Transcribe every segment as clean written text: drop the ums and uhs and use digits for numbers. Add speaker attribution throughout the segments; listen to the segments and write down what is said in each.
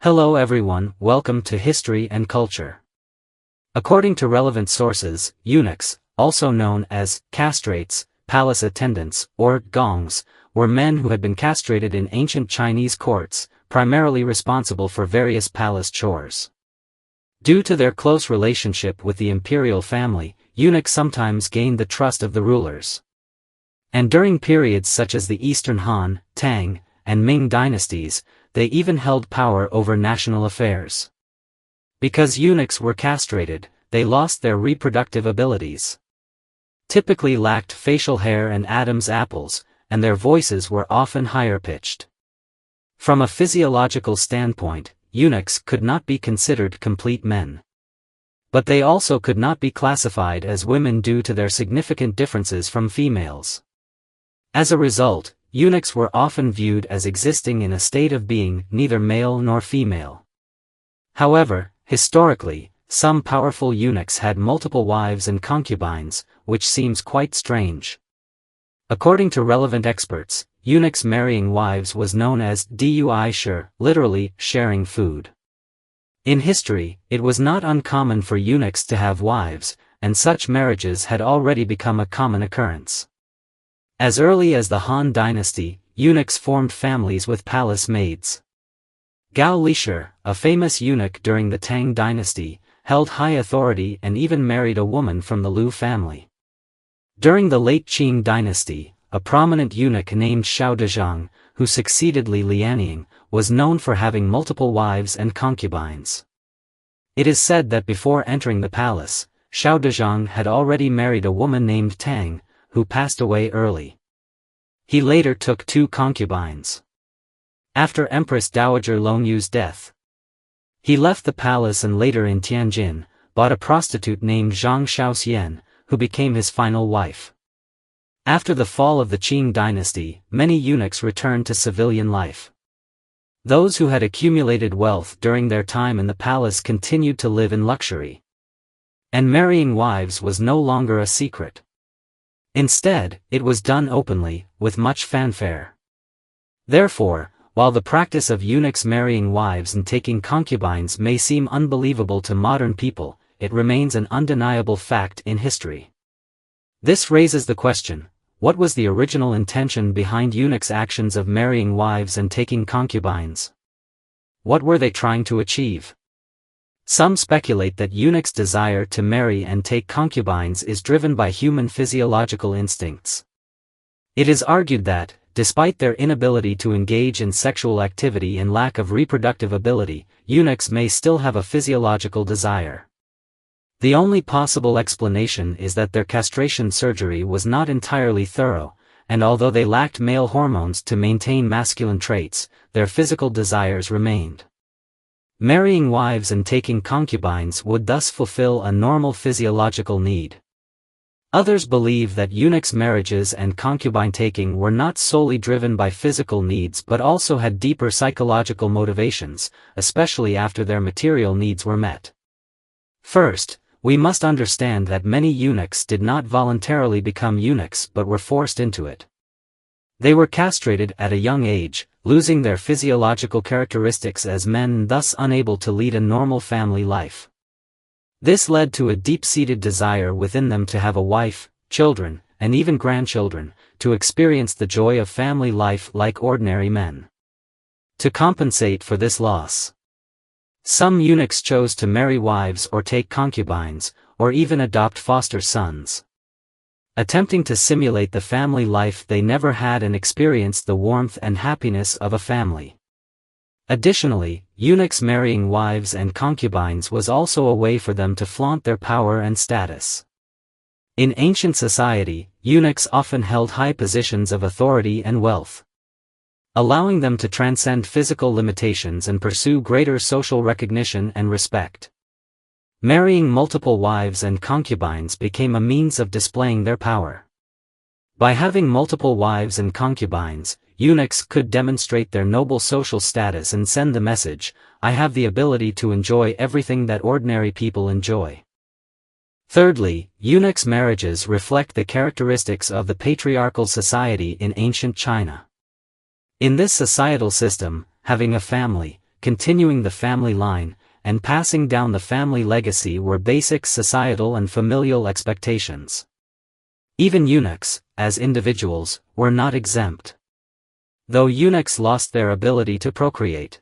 Speaker 1: Hello everyone, welcome to History and Culture. According to relevant sources, eunuchs, also known as castrates, palace attendants, or gongs, were men who had been castrated in ancient Chinese courts, primarily responsible for various palace chores. Due to their close relationship with the imperial family, eunuchs sometimes gained the trust of the rulers. And during periods such as the Eastern Han, Tang, and Ming dynasties, they even held power over national affairs. Because eunuchs were castrated, they lost their reproductive abilities. Typically lacked facial hair and Adam's apples, and their voices were often higher-pitched. From a physiological standpoint, eunuchs could not be considered complete men. But they also could not be classified as women due to their significant differences from females. As a result, eunuchs were often viewed as existing in a state of being neither male nor female. However, historically, some powerful eunuchs had multiple wives and concubines, which seems quite strange. According to relevant experts, eunuchs marrying wives was known as dui shir, literally, sharing food. In history, it was not uncommon for eunuchs to have wives, and such marriages had already become a common occurrence. As early as the Han dynasty, eunuchs formed families with palace maids. Gao Lishir, a famous eunuch during the Tang dynasty, held high authority and even married a woman from the Liu family. During the late Qing dynasty, a prominent eunuch named Xiao Dezhang, who succeeded Li Lianying, was known for having multiple wives and concubines. It is said that before entering the palace, Xiao Dezhang had already married a woman named Tang, who passed away early. He later took 2 concubines. After Empress Dowager Longyu's death, he left the palace and later in Tianjin, bought a prostitute named Zhang Shaoxian, who became his final wife. After the fall of the Qing dynasty, many eunuchs returned to civilian life. Those who had accumulated wealth during their time in the palace continued to live in luxury. And marrying wives was no longer a secret. Instead, it was done openly, with much fanfare. Therefore, while the practice of eunuchs marrying wives and taking concubines may seem unbelievable to modern people, it remains an undeniable fact in history. This raises the question, what was the original intention behind eunuchs' actions of marrying wives and taking concubines? What were they trying to achieve? Some speculate that eunuchs' desire to marry and take concubines is driven by human physiological instincts. It is argued that, despite their inability to engage in sexual activity and lack of reproductive ability, eunuchs may still have a physiological desire. The only possible explanation is that their castration surgery was not entirely thorough, and although they lacked male hormones to maintain masculine traits, their physical desires remained. Marrying wives and taking concubines would thus fulfill a normal physiological need. Others believe that eunuchs' marriages and concubine taking were not solely driven by physical needs but also had deeper psychological motivations, especially after their material needs were met. First, we must understand that many eunuchs did not voluntarily become eunuchs but were forced into it. They were castrated at a young age, losing their physiological characteristics as men and thus unable to lead a normal family life. This led to a deep-seated desire within them to have a wife, children, and even grandchildren, to experience the joy of family life like ordinary men. To compensate for this loss, some eunuchs chose to marry wives or take concubines, or even adopt foster sons. Attempting to simulate the family life they never had and experienced the warmth and happiness of a family. Additionally, eunuchs marrying wives and concubines was also a way for them to flaunt their power and status. In ancient society, eunuchs often held high positions of authority and wealth, allowing them to transcend physical limitations and pursue greater social recognition and respect. Marrying multiple wives and concubines became a means of displaying their power. By having multiple wives and concubines, eunuchs could demonstrate their noble social status and send the message, I have the ability to enjoy everything that ordinary people enjoy. Thirdly, eunuchs' marriages reflect the characteristics of the patriarchal society in ancient China. In this societal system, having a family, continuing the family line, and passing down the family legacy were basic societal and familial expectations. Even eunuchs, as individuals, were not exempt. Though eunuchs lost their ability to procreate,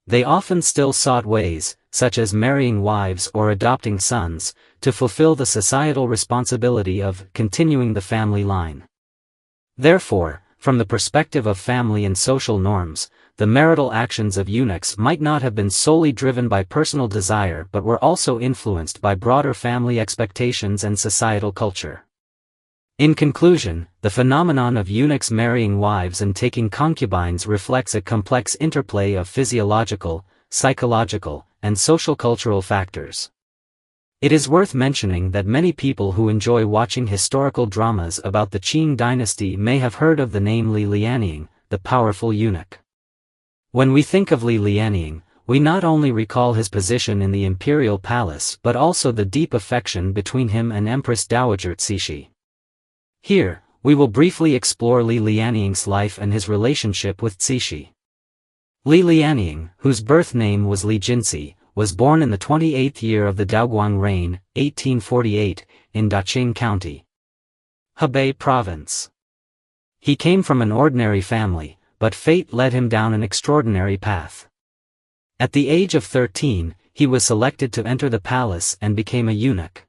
Speaker 1: they often still sought ways, such as marrying wives or adopting sons, to fulfill the societal responsibility of continuing the family line. Therefore, from the perspective of family and social norms, the marital actions of eunuchs might not have been solely driven by personal desire but were also influenced by broader family expectations and societal culture. In conclusion, the phenomenon of eunuchs marrying wives and taking concubines reflects a complex interplay of physiological, psychological, and social-cultural factors. It is worth mentioning that many people who enjoy watching historical dramas about the Qing dynasty may have heard of the name Li Lianying, the powerful eunuch. When we think of Li Lianying, we not only recall his position in the imperial palace but also the deep affection between him and Empress Dowager Cixi. Here, we will briefly explore Li Lianying's life and his relationship with Cixi. Li Lianying, whose birth name was Li Jinsi, was born in the 28th year of the Daoguang reign, 1848, in Jiaqing County, Hebei Province. He came from an ordinary family, but fate led him down an extraordinary path. At the age of 13, he was selected to enter the palace and became a eunuch,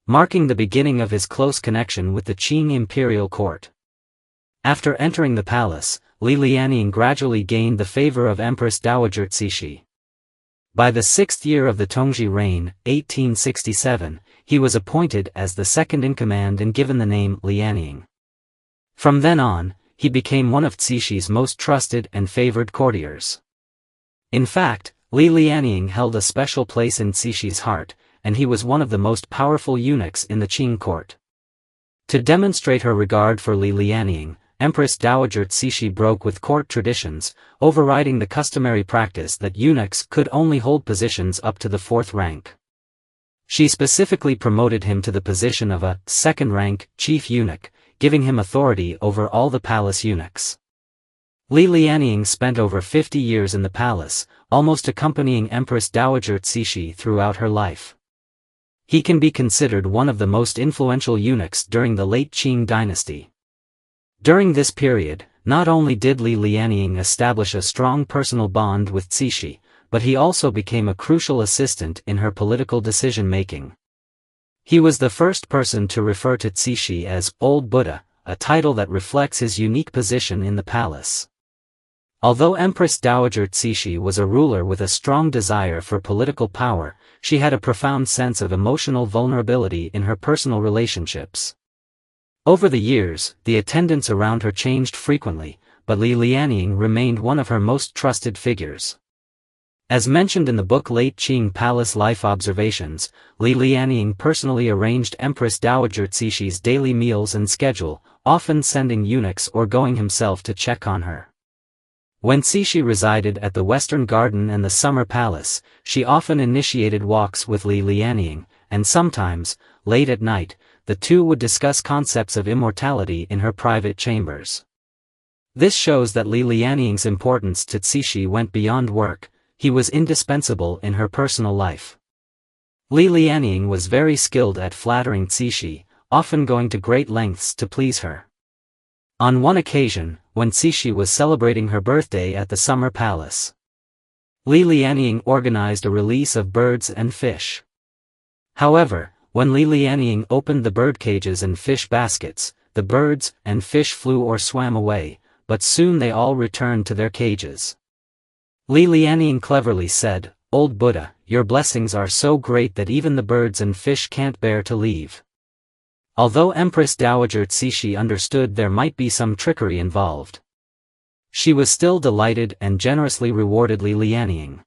Speaker 1: marking the beginning of his close connection with the Qing imperial court. After entering the palace, Li Lianying gradually gained the favor of Empress Dowager Cixi. By the 6th year of the Tongzhi reign, 1867, he was appointed as the second-in-command and given the name Lianying. From then on, he became one of Cixi's most trusted and favored courtiers. In fact, Li Lianying held a special place in Cixi's heart, and he was one of the most powerful eunuchs in the Qing court. To demonstrate her regard for Li Lianying, Empress Dowager Cixi broke with court traditions, overriding the customary practice that eunuchs could only hold positions up to the 4th rank. She specifically promoted him to the position of a second-rank chief eunuch, giving him authority over all the palace eunuchs. Li Lianying spent over 50 years in the palace, almost accompanying Empress Dowager Cixi throughout her life. He can be considered one of the most influential eunuchs during the late Qing dynasty. During this period, not only did Li Lianying establish a strong personal bond with Cixi, but he also became a crucial assistant in her political decision-making. He was the first person to refer to Cixi as Old Buddha, a title that reflects his unique position in the palace. Although Empress Dowager Cixi was a ruler with a strong desire for political power, she had a profound sense of emotional vulnerability in her personal relationships. Over the years, the attendants around her changed frequently, but Li Lianying remained one of her most trusted figures. As mentioned in the book Late Qing Palace Life Observations, Li Lianying personally arranged Empress Dowager Cixi's daily meals and schedule, often sending eunuchs or going himself to check on her. When Cixi resided at the Western Garden and the Summer Palace, she often initiated walks with Li Lianying, and sometimes, late at night, the two would discuss concepts of immortality in her private chambers. This shows that Li Lianying's importance to Cixi went beyond work. He was indispensable in her personal life. Li Lianying was very skilled at flattering Cixi, often going to great lengths to please her. On one occasion, when Cixi was celebrating her birthday at the Summer Palace, Li Lianying organized a release of birds and fish. However, when Li Lianying opened the bird cages and fish baskets, the birds and fish flew or swam away, but soon they all returned to their cages. Li Lianying cleverly said, "Old Buddha, your blessings are so great that even the birds and fish can't bear to leave." Although Empress Dowager Cixi understood there might be some trickery involved, she was still delighted and generously rewarded Li Lianying.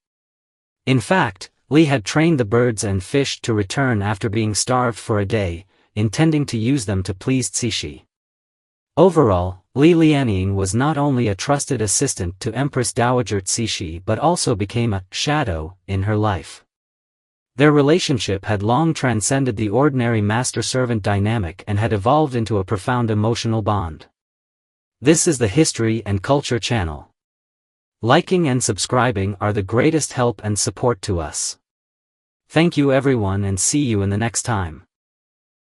Speaker 1: In fact, Li had trained the birds and fish to return after being starved for a day, intending to use them to please Cixi. Overall, Li Lianying was not only a trusted assistant to Empress Dowager Cixi but also became a shadow in her life. Their relationship had long transcended the ordinary master-servant dynamic and had evolved into a profound emotional bond. This is the History and Culture Channel. Liking and subscribing are the greatest help and support to us. Thank you everyone and see you in the next time.